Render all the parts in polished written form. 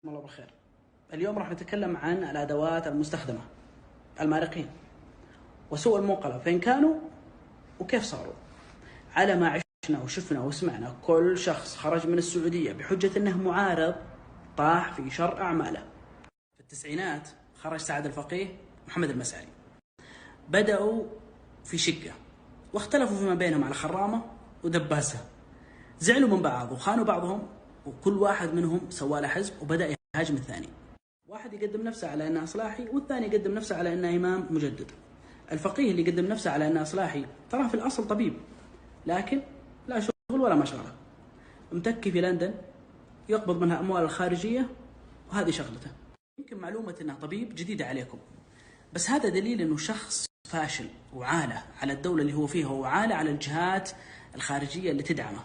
الله بالخير. اليوم راح نتكلم عن الأدوات المستخدمة، المارقين وسوء المنقلب، فين كانوا وكيف صاروا. على ما عشنا وشفنا وسمعنا، كل شخص خرج من السعودية بحجة أنه معارض طاح في شر أعماله. في التسعينات خرج سعد الفقيه ومحمد المسعري، بدأوا في شقة واختلفوا فيما بينهم على خرامة ودباسة، زعلوا من بعض وخانوا بعضهم، وكل واحد منهم سوى له حزب وبدأ يهاجم الثاني. واحد يقدم نفسه على انه اصلاحي والثاني يقدم نفسه على انه امام مجدد. الفقيه اللي يقدم نفسه على انه اصلاحي تراه في الاصل طبيب، لكن لا شغل ولا مشغله، متكي في لندن يقبض منها اموال الخارجيه وهذه شغلته. يمكن معلومه انه طبيب جديده عليكم، بس هذا دليل انه شخص فاشل وعاله على الدوله اللي هو فيها وعاله على الجهات الخارجيه اللي تدعمه.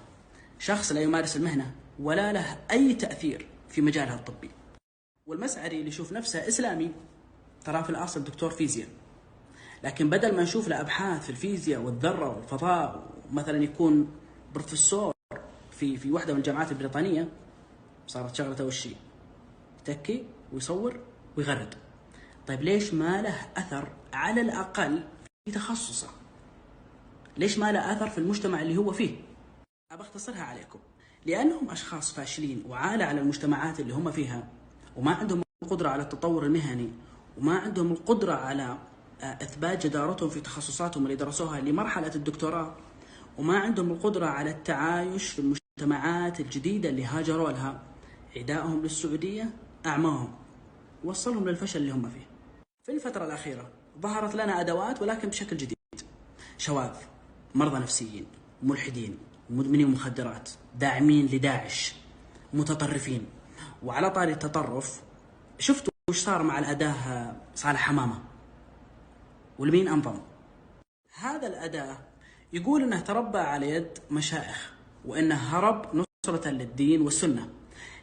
شخص لا يمارس المهنه ولا له اي تاثير في مجالها الطبي. والمسعري اللي يشوف نفسه إسلامي ترى في الأصل دكتور فيزياء، لكن بدل ما نشوف له أبحاث في الفيزياء والذرة والفضاء، مثلا يكون بروفيسور في واحدة من الجامعات البريطانية، صارت شغلته وش هي؟ يتكي ويصور ويغرد. طيب ليش ما له أثر على الأقل في تخصصه؟ ليش ما له أثر في المجتمع اللي هو فيه؟ أبى أختصرها عليكم، لأنهم أشخاص فاشلين وعالة على المجتمعات اللي هم فيها، وما عندهم القدرة على التطور المهني، وما عندهم القدرة على إثبات جدارتهم في تخصصاتهم اللي درسوها لمرحلة الدكتوراه، وما عندهم القدرة على التعايش في المجتمعات الجديدة اللي هاجروا لها. عدائهم للسعودية أعماهم، وصلهم للفشل اللي هم فيه. في الفترة الأخيرة ظهرت لنا أدوات ولكن بشكل جديد، شواذ، مرضى نفسيين، ملحدين، مدمنين مخدرات، داعمين لداعش، متطرفين. وعلى طاري التطرف، شفتوا وش صار مع الأداة صالح حمامة والمين أنظم؟ هذا الأداة يقول أنه تربى على يد مشايخ وأنه هرب نصرة للدين والسنة،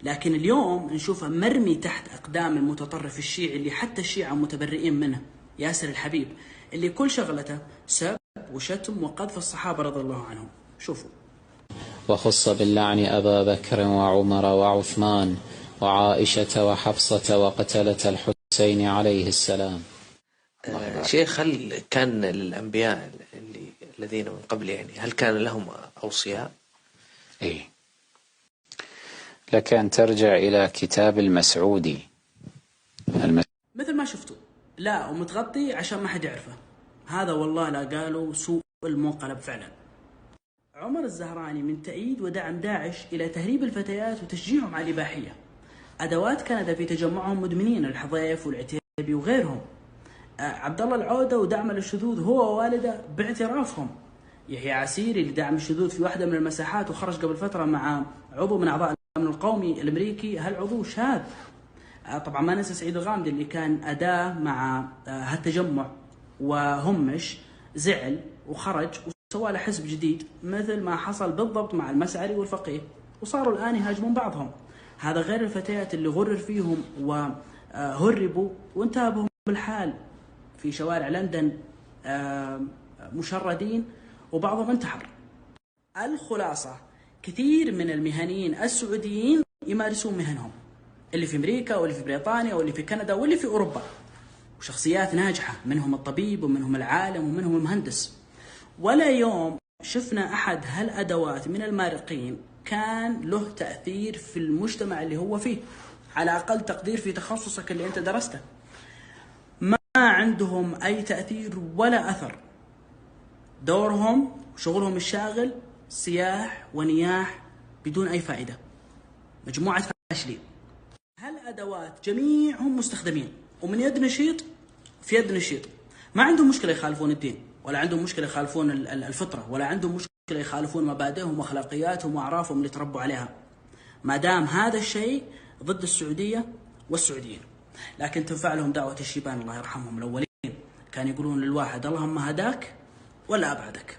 لكن اليوم نشوفه مرمي تحت أقدام المتطرف الشيعي اللي حتى الشيعة متبرئين منه، ياسر الحبيب، اللي كل شغلته سب وشتم وقذف الصحابة رضي الله عنهم. شوفوا: وخص باللعن أبا بكر وعمر وعثمان وعائشة وحفصة وقتلة الحسين عليه السلام. شيخ، هل كان للأنبياء الذين من قبل هل كان لهم أوصياء؟ إيه، لك أن ترجع إلى كتاب المسعودي. مثل ما شفتوا، لا ومتغطي عشان ما حد يعرفه. هذا والله لا قالوا سوء المنقلب فعلا. عمر الزهراني من تأييد ودعم داعش إلى تهريب الفتيات وتشجيعهم على الإباحية. أدوات كندا في تجمعهم مدمنين، الحضيف والعتيبي وغيرهم. عبد الله العودة ودعم للشذوذ هو ووالده باعترافهم. يحيى عسيري لدعم الشذوذ في واحدة من المساحات وخرج قبل فترة مع عضو من أعضاء الأمن القومي الأمريكي، هالعضو شاذ. طبعا ما ننسى سعيد الغامدي اللي كان أداة مع هالتجمع وهمش، زعل وخرج وسوى له حزب جديد، مثل ما حصل بالضبط مع المسعري والفقيه، وصاروا الآن يهاجمون بعضهم. هذا غير الفتيات اللي غرر فيهم وهربوا وانتهى بهم الحال في شوارع لندن مشردين، وبعضهم انتحر. الخلاصة: كثير من المهنيين السعوديين يمارسون مهنهم، اللي في أمريكا واللي في بريطانيا واللي في كندا واللي في أوروبا، وشخصيات ناجحة، منهم الطبيب ومنهم العالم ومنهم المهندس. ولا يوم شفنا أحد هالأدوات من المارقين كان له تأثير في المجتمع اللي هو فيه، على أقل تقدير في تخصصك اللي أنت درسته. ما عندهم أي تأثير ولا أثر. دورهم وشغلهم الشاغل سياح ونياح بدون أي فائدة. مجموعة فاشلين. هالأدوات جميعهم مستخدمين ومن يد نشيط في يد نشيط. ما عندهم مشكلة يخالفون الدين، ولا عندهم مشكلة يخالفون الفطرة، ولا عندهم مشكلة يخالفون مبادئهم وأخلاقياتهم وأعرافهم اللي تربوا عليها، ما دام هذا الشيء ضد السعودية والسعوديين. لكن تنفع لهم دعوة الشيبان الله يرحمهم الأولين، كان يقولون للواحد: اللهم هداك ولا أبعدك.